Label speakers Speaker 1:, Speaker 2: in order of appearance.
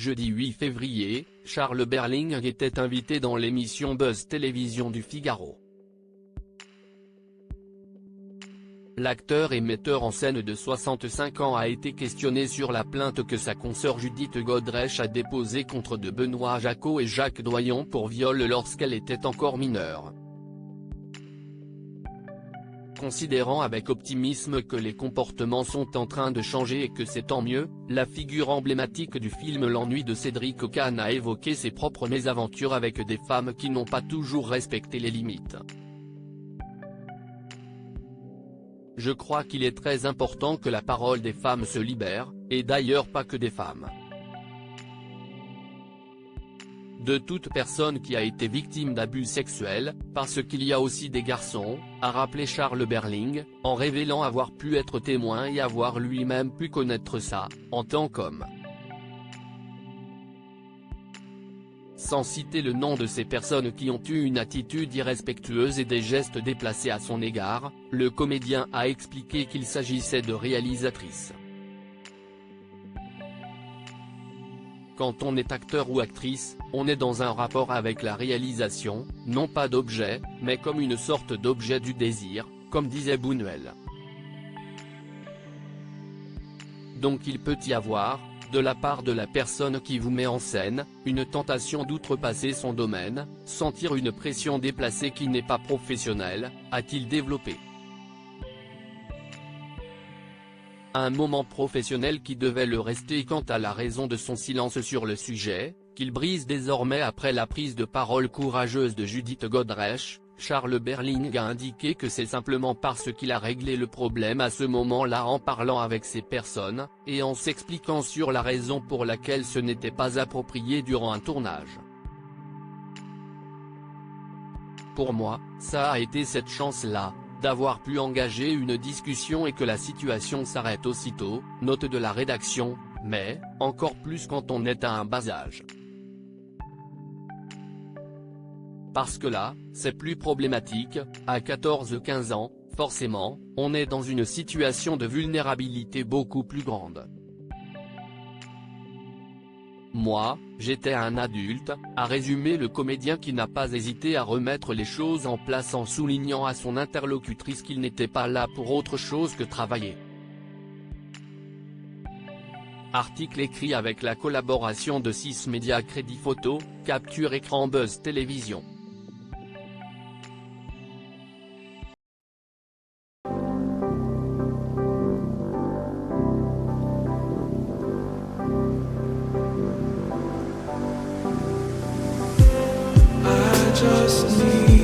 Speaker 1: jeudi 8 février, Charles Berling était invité dans l'émission Buzz Télévision du Figaro. L'acteur et metteur en scène de 65 ans a été questionné sur la plainte que sa consoeur Judith Godrèche a déposée contre de Benoît Jacot et Jacques Doyon pour viol lorsqu'elle était encore mineure. Considérant avec optimisme que les comportements sont en train de changer et que c'est tant mieux, la figure emblématique du film L'ennui de Cédric O. Kahn a évoqué ses propres mésaventures avec des femmes qui n'ont pas toujours respecté les limites. Je crois qu'il est très important que la parole des femmes se libère, et d'ailleurs pas que des femmes. De toute personne qui a été victime d'abus sexuels, parce qu'il y a aussi des garçons, a rappelé Charles Berling, en révélant avoir pu être témoin et avoir lui-même pu connaître ça, en tant qu'homme. Sans citer le nom de ces personnes qui ont eu une attitude irrespectueuse et des gestes déplacés à son égard, le comédien a expliqué qu'il s'agissait de réalisatrices. Quand on est acteur ou actrice, on est dans un rapport avec la réalisation, non pas d'objet, mais comme une sorte d'objet du désir, comme disait Buñuel. Donc il peut y avoir, de la part de la personne qui vous met en scène, une tentation d'outrepasser son domaine, sentir une pression déplacée qui n'est pas professionnelle, a-t-il développé. Un moment professionnel qui devait le rester quant à la raison de son silence sur le sujet, qu'il brise désormais après la prise de parole courageuse de Judith Godrèche. Charles Berling a indiqué que c'est simplement parce qu'il a réglé le problème à ce moment-là en parlant avec ces personnes, et en s'expliquant sur la raison pour laquelle ce n'était pas approprié durant un tournage. Pour moi, ça a été cette chance-là, d'avoir pu engager une discussion et que la situation s'arrête aussitôt, note de la rédaction, mais, encore plus quand on est à un bas âge. Parce que là, c'est plus problématique, à 14-15 ans, forcément, on est dans une situation de vulnérabilité beaucoup plus grande. Moi, j'étais un adulte, a résumé le comédien qui n'a pas hésité à remettre les choses en place en soulignant à son interlocutrice qu'il n'était pas là pour autre chose que travailler. Article écrit avec la collaboration de 6 médias Crédit Photo, Capture Écran Buzz Télévision.
Speaker 2: Just need